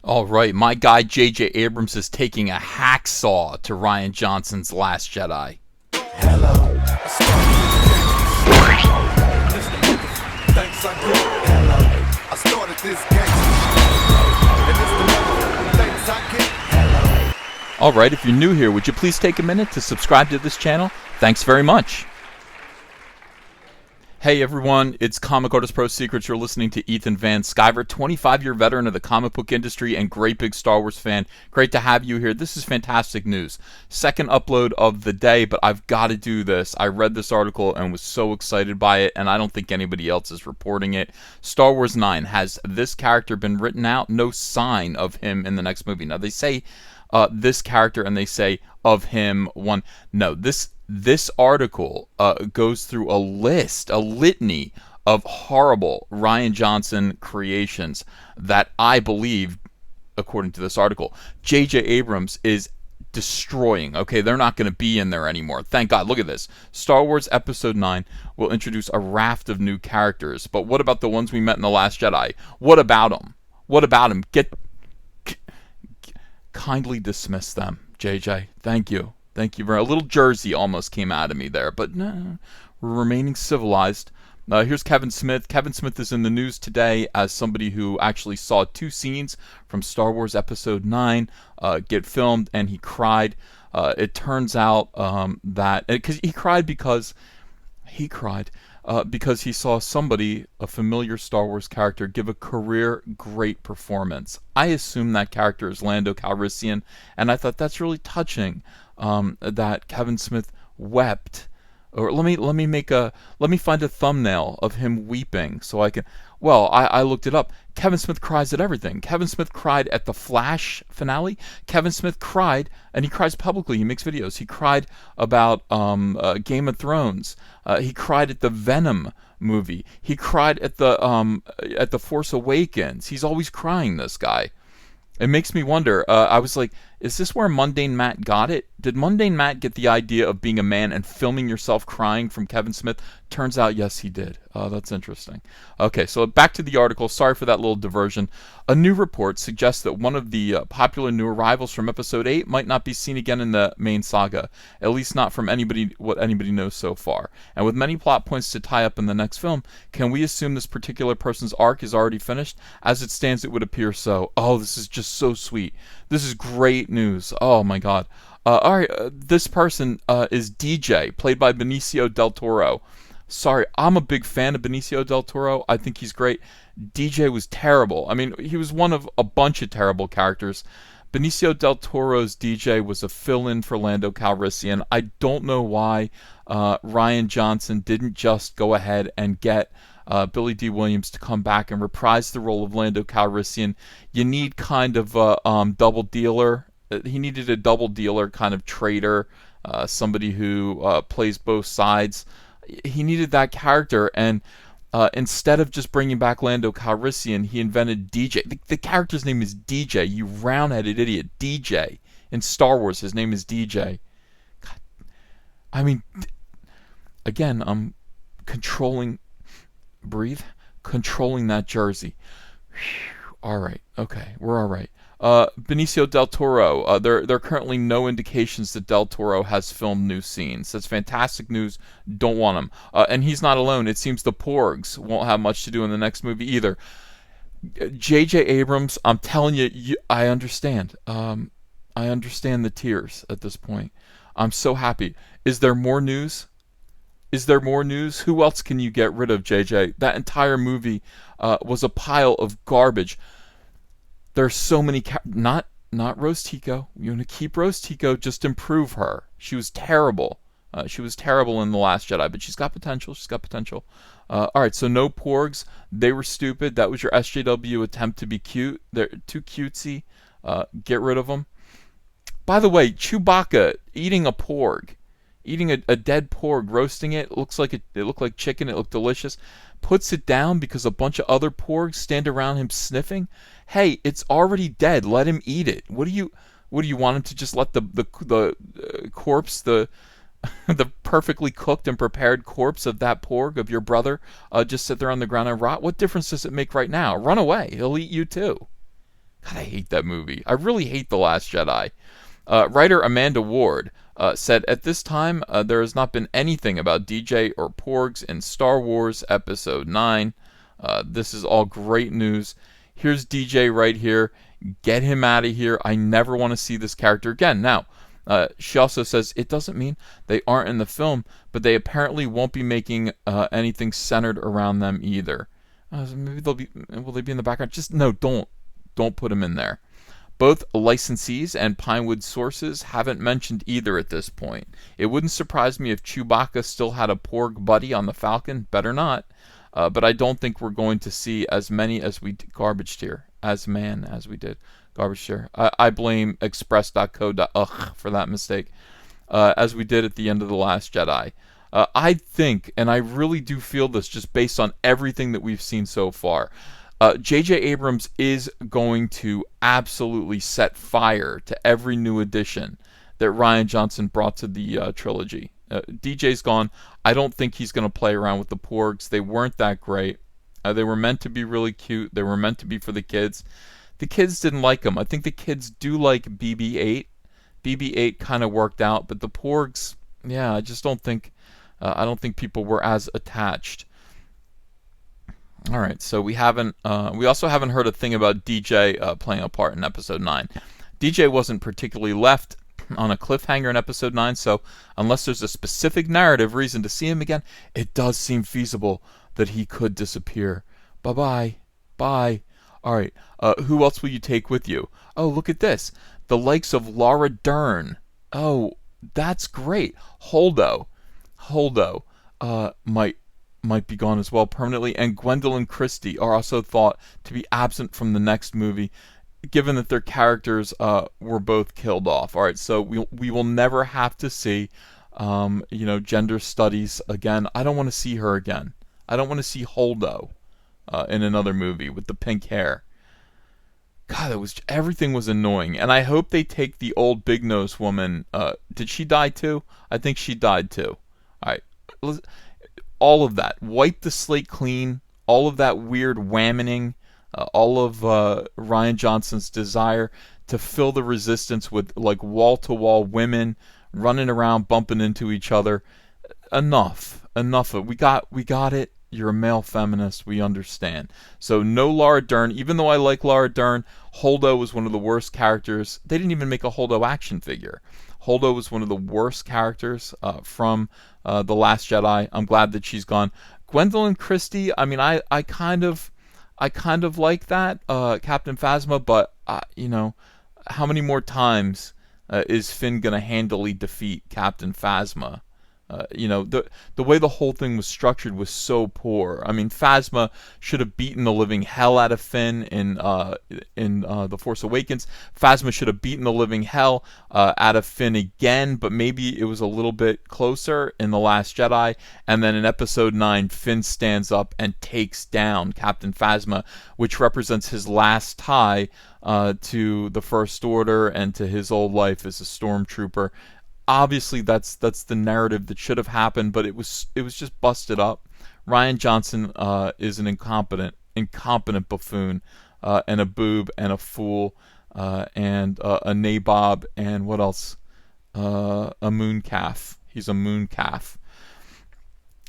All right, my guy J.J. Abrams is taking a hacksaw to Rian Johnson's Last Jedi. Hello. Thanks I get. Hello. I started this gangster. And it's the thanks I get. Hello. All right, if you're new here, would you please take a minute to subscribe to this channel? Thanks very much. Hey everyone, it's Comic Artist Pro Secrets. You're listening to Ethan Van Sciver, 25-year veteran of the comic book industry and great big Star Wars fan. Great to have you here. This is fantastic news. Second upload of the day, but I've got to do this. I read this article and was so excited by it, and I don't think anybody else is reporting it. Star Wars 9, has this character been written out? No sign of him in the next movie. Now they say this character and they say of him one. No, this article goes through a litany of horrible Rian Johnson creations that I believe, according to this article, J.J. Abrams is destroying. Okay, they're not going to be in there anymore. Thank God. Look at this. Star Wars Episode 9 will introduce a raft of new characters. But what about the ones we met in The Last Jedi? What about them? What about them? Kindly dismiss them, JJ. Thank you. Thank you very much. A little Jersey almost came out of me there, but no, we're remaining civilized. Here's Kevin Smith. Kevin Smith is in the news today as somebody who actually saw two scenes from Star Wars Episode 9 get filmed, and he cried. It turns out that he cried because he saw somebody, a familiar Star Wars character, give a career great performance. I assume that character is Lando Calrissian, and I thought that's really touching. That Kevin Smith wept, or let me find a thumbnail of him weeping so I can. Well, I looked it up. Kevin Smith cries at everything. Kevin Smith cried at the Flash finale. Kevin Smith cried, and he cries publicly. He makes videos. He cried about Game of Thrones. He cried at the Venom movie. He cried at the Force Awakens. He's always crying, this guy. It makes me wonder. I was like, is this where Mundane Matt got it? Did Mundane Matt get the idea of being a man and filming yourself crying from Kevin Smith? Turns out, yes, he did. That's interesting. Okay, so back to the article. Sorry for that little diversion. A new report suggests that one of the popular new arrivals from Episode 8 might not be seen again in the main saga, at least not from what anybody knows so far. And with many plot points to tie up in the next film, can we assume this particular person's arc is already finished? As it stands, it would appear so. Oh, this is just so sweet. This is great news. Oh my God. All right, this person is DJ, played by Benicio Del Toro. Sorry, I'm a big fan of Benicio Del Toro. I think he's great. DJ was terrible. I mean, he was one of a bunch of terrible characters. Benicio Del Toro's DJ was a fill-in for Lando Calrissian. I don't know why Rian Johnson didn't just go ahead and get Billy D. Williams to come back and reprise the role of Lando Calrissian. You need kind of a double dealer. He needed a double dealer kind of traitor, somebody who plays both sides. He needed that character, and instead of just bringing back Lando Calrissian, he invented DJ. The character's name is DJ, you round-headed idiot. DJ. In Star Wars, his name is DJ. God. I mean, again, I'm controlling that Jersey. Whew. All right. Okay, we're all right. Benicio Del Toro. There are currently no indications that Del Toro has filmed new scenes. That's fantastic news. Don't want him. And he's not alone. It seems the Porgs won't have much to do in the next movie either. J.J. Abrams, I'm telling you, I understand. I understand the tears at this point. I'm so happy. Is there more news? Is there more news? Who else can you get rid of, JJ? That entire movie was a pile of garbage. There's so many not Rose Tico. You want to keep Rose Tico, just improve her. She was terrible. She was terrible in The Last Jedi, but she's got potential. All right, so no Porgs. They were stupid. That was your SJW attempt to be cute. They're too cutesy. Get rid of them. By the way, Chewbacca eating a Porg. Eating a dead Porg, roasting it. It looked like chicken. It looked delicious. Puts it down because a bunch of other Porgs stand around him sniffing. Hey, it's already dead. Let him eat it. What do you want him to just let the corpse, the perfectly cooked and prepared corpse of that Porg, of your brother, just sit there on the ground and rot? What difference does it make right now? Run away. He'll eat you too. God, I hate that movie. I really hate The Last Jedi. Writer Amanda Ward said, "At this time, there has not been anything about DJ or Porgs in Star Wars Episode 9. This is all great news. Here's DJ right here. Get him out of here. I never want to see this character again." Now, she also says it doesn't mean they aren't in the film, but they apparently won't be making anything centered around them either. So maybe will they be in the background? Just no, don't put them in there. Both licensees and Pinewood sources haven't mentioned either at this point. It wouldn't surprise me if Chewbacca still had a Porg buddy on the Falcon. Better not. But I don't think we're going to see as many as we did. Garbage tier. As we did. Garbage tier. I blame express.co.ugh for that mistake. As we did at the end of The Last Jedi. I think, and I really do feel this just based on everything that we've seen so far, J.J. Abrams is going to absolutely set fire to every new addition that Rian Johnson brought to the trilogy. DJ's gone. I don't think he's going to play around with the Porgs. They weren't that great. They were meant to be really cute. They were meant to be for the kids. The kids didn't like them. I think the kids do like BB-8. BB-8 kind of worked out, but the Porgs, yeah, I just don't think. I don't think people were as attached. All right, so we also haven't heard a thing about DJ playing a part in Episode 9. DJ wasn't particularly left on a cliffhanger in Episode 9, so unless there's a specific narrative reason to see him again, it does seem feasible that he could disappear. Bye-bye. Bye. All right, who else will you take with you? Oh, look at this. The likes of Laura Dern. Oh, that's great. Holdo might be gone as well permanently, and Gwendolyn Christie are also thought to be absent from the next movie, given that their characters were both killed off. All right, so we will never have to see, gender studies again. I don't want to see her again. I don't want to see Holdo in another movie with the pink hair. God, everything was annoying, and I hope they take the old big nose woman. Did she die too? I think she died too. All right. All of that. Wipe the slate clean. All of that weird whamming. All of Rian Johnson's desire to fill the resistance with like wall-to-wall women running around bumping into each other. Enough of it. We got it. You're a male feminist. We understand. So no Laura Dern. Even though I like Laura Dern, Holdo was one of the worst characters. They didn't even make a Holdo action figure. Holdo was one of the worst characters from The Last Jedi. I'm glad that she's gone. Gwendolyn Christie, I mean, I kind of like that, Captain Phasma, but how many more times is Finn gonna handily defeat Captain Phasma? The way the whole thing was structured was so poor. I mean, Phasma should have beaten the living hell out of Finn in The Force Awakens. Phasma should have beaten the living hell out of Finn again, but maybe it was a little bit closer in The Last Jedi. And then in Episode 9, Finn stands up and takes down Captain Phasma, which represents his last tie to the First Order and to his old life as a stormtrooper. Obviously, that's the narrative that should have happened, but it was just busted up. Rian Johnson is an incompetent buffoon, and a boob, and a fool, and a nabob, and what else? A moon calf. He's a moon calf.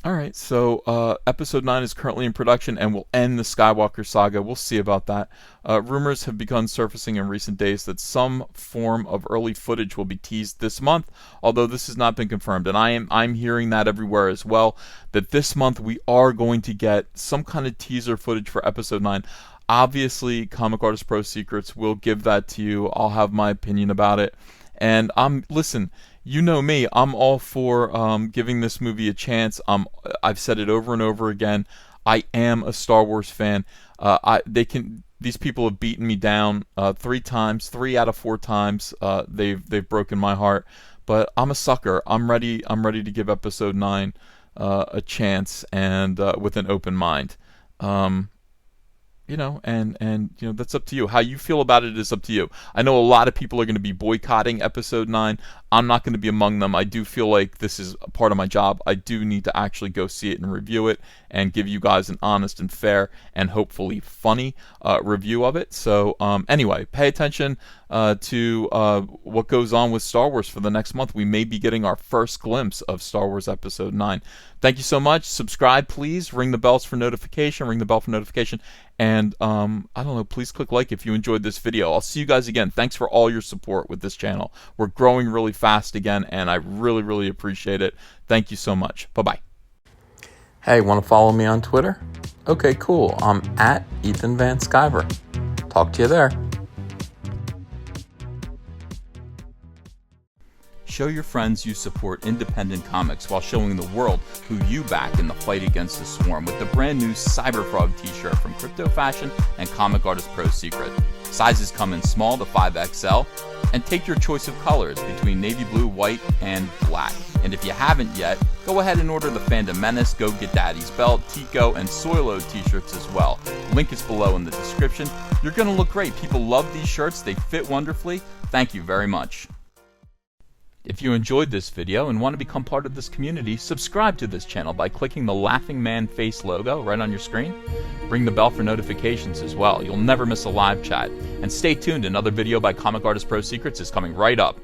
All right, so Episode 9 is currently in production and will end the Skywalker saga. We'll see about that. Rumors have begun surfacing in recent days that some form of early footage will be teased this month, although this has not been confirmed. And I'm hearing that everywhere as well, that this month we are going to get some kind of teaser footage for Episode 9. Obviously, Comic Artist Pro Secrets will give that to you. I'll have my opinion about it. And listen, you know me, I'm all for giving this movie a chance. I've said it over and over again. I am a Star Wars fan. These people have beaten me down 3 times, 3 out of 4 times. They've broken my heart, but I'm a sucker. I'm ready to give Episode 9 a chance, and with an open mind. That's up to you. How you feel about it is up to you. I know a lot of people are going to be boycotting Episode 9. I'm not going to be among them. I do feel like this is a part of my job. I do need to actually go see it and review it and give you guys an honest and fair and hopefully funny review of it. So anyway, pay attention to what goes on with Star Wars for the next month. We may be getting our first glimpse of Star Wars Episode 9. Thank you so much. Subscribe, please. Ring the bells for notification. Ring the bell for notification. And I don't know, please click like if you enjoyed this video. I'll see you guys again. Thanks for all your support with this channel. We're growing really fast again, and I really, really appreciate it. Thank you so much. Bye-bye. Hey, want to follow me on Twitter? Okay, cool. I'm at Ethan Van Sciver. Talk to you there. Show your friends you support independent comics while showing the world who you back in the fight against the swarm with the brand new Cyberfrog t-shirt from Crypto Fashion and Comic Artist Pro Secret. Sizes come in small to 5XL, and take your choice of colors between navy blue, white, and black. And if you haven't yet, go ahead and order the Fandom Menace, Go Get Daddy's Belt, Tico, and Soilo t-shirts as well. Link is below in the description. You're going to look great. People love these shirts. They fit wonderfully. Thank you very much. If you enjoyed this video and want to become part of this community, subscribe to this channel by clicking the laughing man face logo right on your screen. Ring the bell for notifications as well. You'll never miss a live chat. And stay tuned, another video by Comic Artist Pro Secrets is coming right up.